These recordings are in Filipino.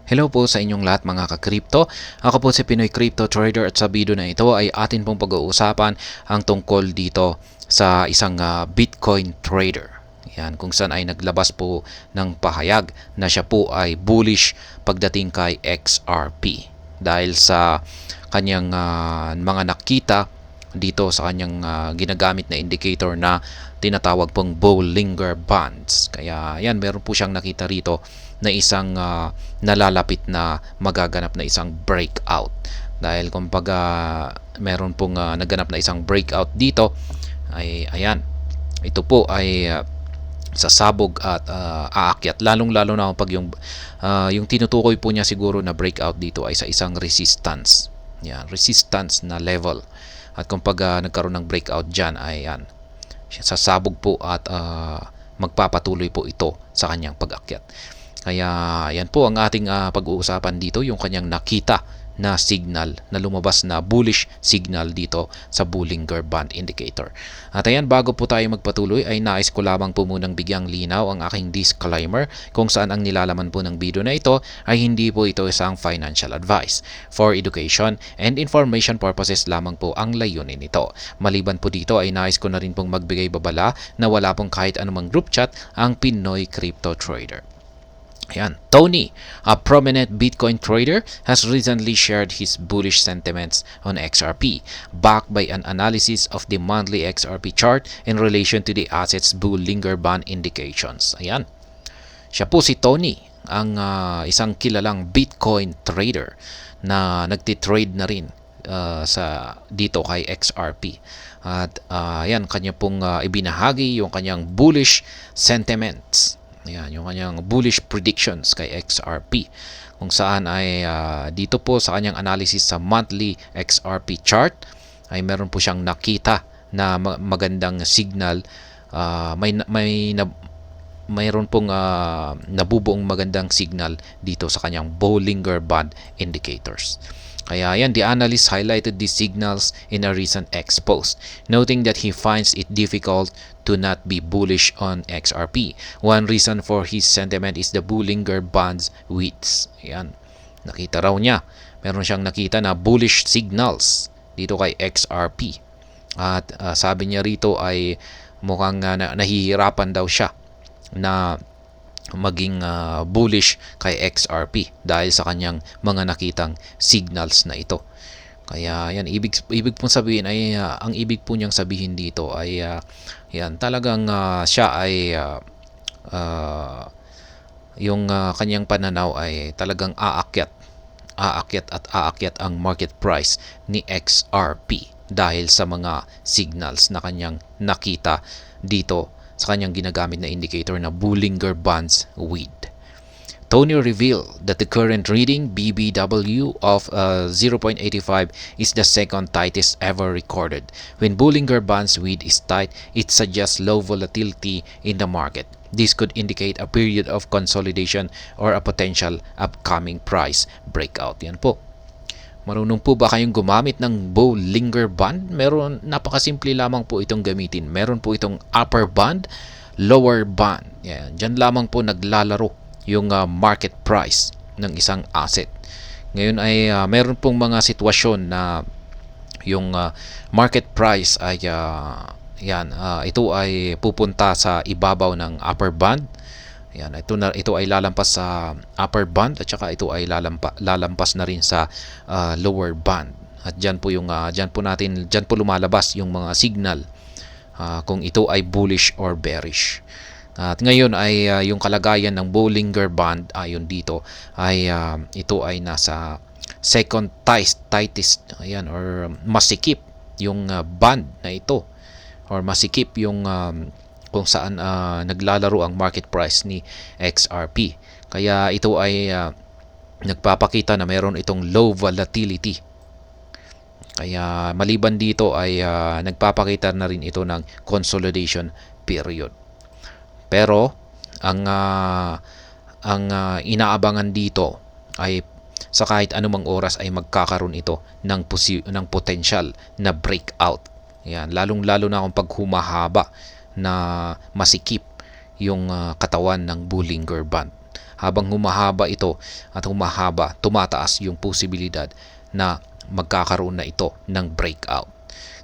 Hello po sa inyong lahat mga ka-crypto. Ako po si Pinoy Crypto Trader at sa video na ito ay atin pong pag-uusapan ang tungkol dito sa isang Bitcoin trader. Yan, kung saan ay naglabas po ng pahayag na siya po ay bullish pagdating kay XRP dahil sa kanyang mga nakita dito sa kanyang ginagamit na indicator na tinatawag pong Bollinger Bands. Kaya yan, meron po siyang nakita rito na isang nalalapit na magaganap na isang breakout. Dahil kumbaga meron pong naganap na isang breakout dito, ay ayan, ito po ay sasabog at aakyat, lalong-lalo na pag yung tinutukoy po niya siguro na breakout dito ay sa isang resistance. Yan, resistance na level. At kung nagkaroon ng breakout dyan, ay yan, sasabog po at magpapatuloy po ito sa kanyang pag-akyat. Kaya yan po ang ating pag-uusapan dito, yung kanyang nakita na signal, na lumabas na bullish signal dito sa Bollinger Band Indicator. At ayan, bago po tayo magpatuloy ay nais ko lamang po munang bigyang linaw ang aking disclaimer kung saan ang nilalaman po ng video na ito ay hindi po ito isang financial advice. For education and information purposes lamang po ang layunin nito. Maliban po dito ay nais ko na rin pong magbigay babala na wala pong kahit anumang group chat ang Pinoy Crypto Trader. Ayan. Tony, a prominent Bitcoin trader, has recently shared his bullish sentiments on XRP, backed by an analysis of the monthly XRP chart in relation to the asset's Bollinger Band indications. Ayan. Siya po si Tony, ang isang kilalang Bitcoin trader na nagtitrade na rin sa dito kay XRP. At ayan, kanya pong ibinahagi yung kanyang bullish sentiments. Ayan, yung kanyang bullish predictions kay XRP, kung saan ay dito po sa kanyang analysis sa monthly XRP chart ay meron po siyang nakita na magandang signal, mayroon pong nabubuong magandang signal dito sa kanyang Bollinger Band indicators. Kaya yan, the analyst highlighted these signals in a recent X post, noting that he finds it difficult to not be bullish on XRP. One reason for his sentiment is the Bollinger Bands widths. Ayan, nakita raw niya. Meron siyang nakita na bullish signals dito kay XRP. At sabi niya rito ay mukhang nahihirapan daw siya na maging bullish kay XRP dahil sa kanyang mga nakitang signals na ito. Kaya yan, ibig pong sabihin ay ang ibig po niyang sabihin dito ay yan, talagang siya ay yung kanyang pananaw ay talagang aakyat at aakyat ang market price ni XRP dahil sa mga signals na kanyang nakita dito sa kanyang ginagamit na indicator na Bollinger Bands width. Tony revealed that the current reading BBW of 0.85 is the second tightest ever recorded. When Bollinger Bands width is tight, it suggests low volatility in the market. This could indicate a period of consolidation or a potential upcoming price breakout. Yan po. Marunong po ba kayong gumamit ng Bollinger Band? Meron, napakasimple lamang po itong gamitin. Meron po itong upper band, lower band. Yan, diyan lamang po naglalaro yung market price ng isang asset. Ngayon ay meron pong mga sitwasyon na yung market price ay ito ay pupunta sa ibabaw ng upper band. Yan, ito ay lalampas sa upper band at saka ito ay lalampas na rin sa lower band. At diyan po lumalabas yung mga signal kung ito ay bullish or bearish. At ngayon ay yung kalagayan ng Bollinger Band ayon dito ay ito ay nasa second tightest, ayan, or masikip yung band na ito, or masikip yung kung saan naglalaro ang market price ni XRP. Kaya ito ay nagpapakita na mayroon itong low volatility. Kaya maliban dito ay nagpapakita na rin ito ng consolidation period. Pero ang inaabangan dito ay sa kahit anumang oras ay magkakaroon ito ng potential na breakout. Yan, lalong-lalo na kung pag humahaba na masikip yung katawan ng Bollinger Band. habang humahaba ito at humahaba, tumataas yung posibilidad na magkakaroon na ito ng breakout.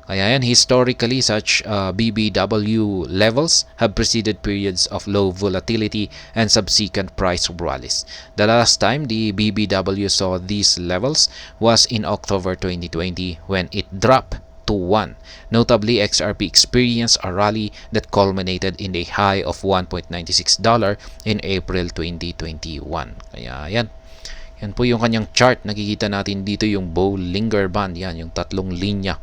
Kaya yan, historically, such BBW levels have preceded periods of low volatility and subsequent price rallies. The last time the BBW saw these levels was in October 2020 when it dropped to 1. Notably, XRP experienced a rally that culminated in a high of $1.96 in April 2021. Kaya yan. Yan po yung kanyang chart. Nakikita natin dito yung Bollinger Band. Yan, yung tatlong linya.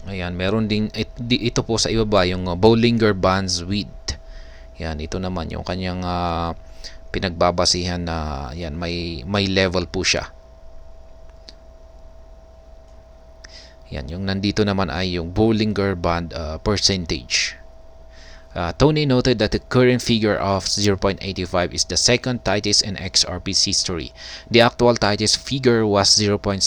Ayan, meron din ito po sa ibaba yung Bollinger Bands width. Yan, ito naman yung kanyang pinagbabasihan na yan, may level po siya. Yan, yung nandito naman ay yung Bollinger Band percentage. Tony noted that the current figure of 0.85 is the second tightest in XRP's history. The actual tightest figure was 0.73,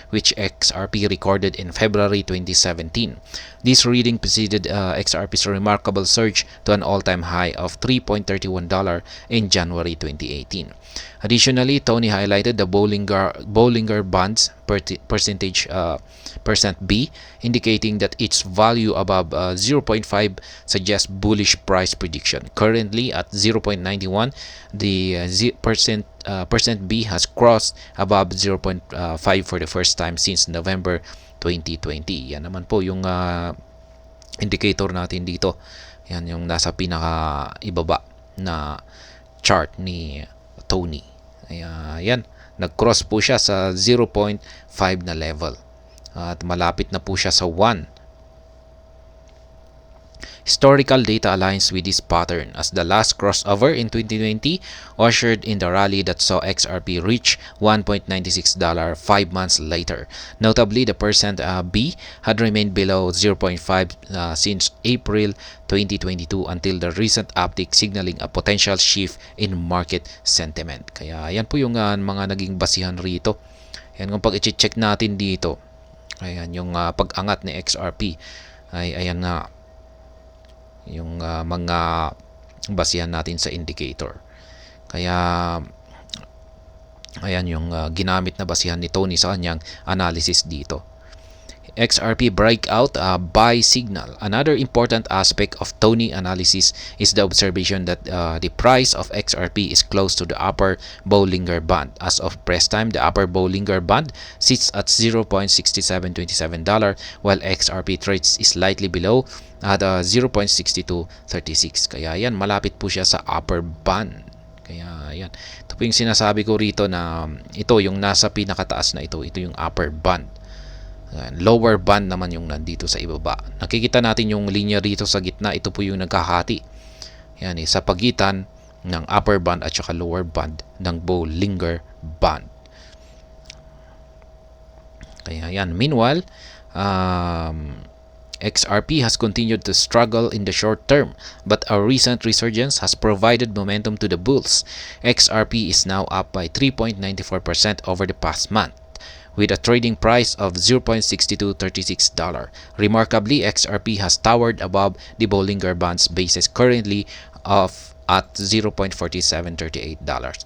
which XRP recorded in February 2017. This reading preceded XRP's remarkable surge to an all-time high of $3.31 in January 2018. Additionally, Tony highlighted the Bollinger Bands percentage percent B, indicating that its value above 0.5 suggests bullish price prediction. Currently at 0.91, the percent B has crossed above 0.5 for the first time since November 2020. Yan naman po yung indicator natin dito. Yan yung nasa pinaka ibaba na chart ni Tony. Ayan, nag-cross po siya sa 0.5 na level. At malapit na po siya sa 1. Historical data aligns with this pattern as the last crossover in 2020 ushered in the rally that saw XRP reach $1.96 5 months later. Notably, the percent B had remained below 0.5 since April 2022 until the recent uptick signaling a potential shift in market sentiment. Kaya yan po yung mga naging basihan rito. Yan, kung pag-check natin dito, ayan yung pag-angat ni XRP ay ayan nga yung mga basihan natin sa indicator. Kaya ayan yung ginamit na basihan ni Tony sa kanyang analysis dito. XRP breakout buy signal. Another important aspect of Tony analysis is the observation that the price of XRP is close to the upper Bollinger Band. As of press time, the upper Bollinger Band sits at $0.6727 while XRP trades slightly below at 0.6236. Kaya yan, malapit po siya sa upper band. Kaya yan. Ito po yung sinasabi ko rito na ito yung nasa pinakataas na ito yung upper band. Lower band naman yung nandito sa ibaba. Nakikita natin yung linya rito sa gitna. Ito po yung nagkahati. Yan sa pagitan ng upper band at saka lower band ng Bollinger Band. Kaya yan. Meanwhile, XRP has continued to struggle in the short term, but a recent resurgence has provided momentum to the bulls. XRP is now up by 3.94% over the past month, with a trading price of $0.6236. Remarkably, XRP has towered above the Bollinger Band's basis currently at $0.4738.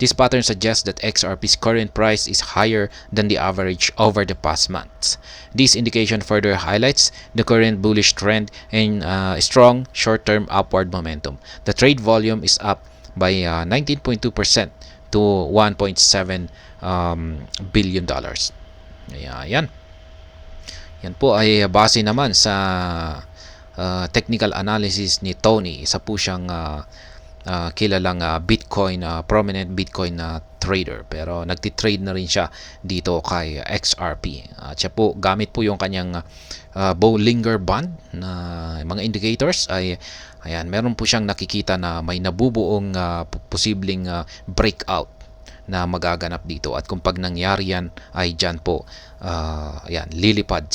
This pattern suggests that XRP's current price is higher than the average over the past months. This indication further highlights the current bullish trend and strong short-term upward momentum. The trade volume is up by 19.2% to $1.7 billion. Ayan. Yan po ay base naman sa technical analysis ni Tony. Isa po siyang kilalang Bitcoin, prominent Bitcoin trader. Pero nagtitrade na rin siya dito kay XRP. At siya po, gamit po yung kanyang Bollinger Band na mga indicators ay ayan, meron po siyang nakikita na may nabubuong posibleng breakout na magaganap dito. At kung pag nangyari yan ay dyan po ayan, lilipad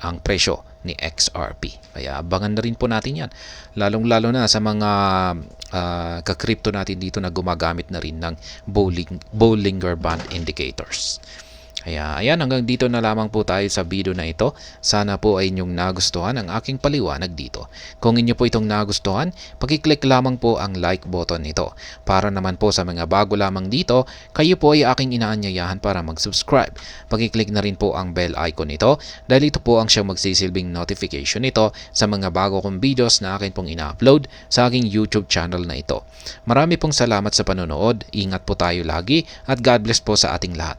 ang presyo ni XRP. Kaya abangan na rin po natin yan. Lalong-lalo na sa mga ka-crypto natin dito na gumagamit na rin ng Bollinger Band indicators. Kaya ayan, hanggang dito na lamang po tayo sa video na ito. Sana po ay inyong nagustuhan ang aking paliwanag dito. Kung inyo po itong nagustuhan, pakiclick lamang po ang like button nito. Para naman po sa mga bago lamang dito, kayo po ay aking inaanyayahan para mag-subscribe. Pakiclick na rin po ang bell icon nito dahil ito po ang siyang magsisilbing notification nito sa mga bago kong videos na akin pong ina-upload sa aking YouTube channel na ito. Marami pong salamat sa panonood, ingat po tayo lagi at God bless po sa ating lahat.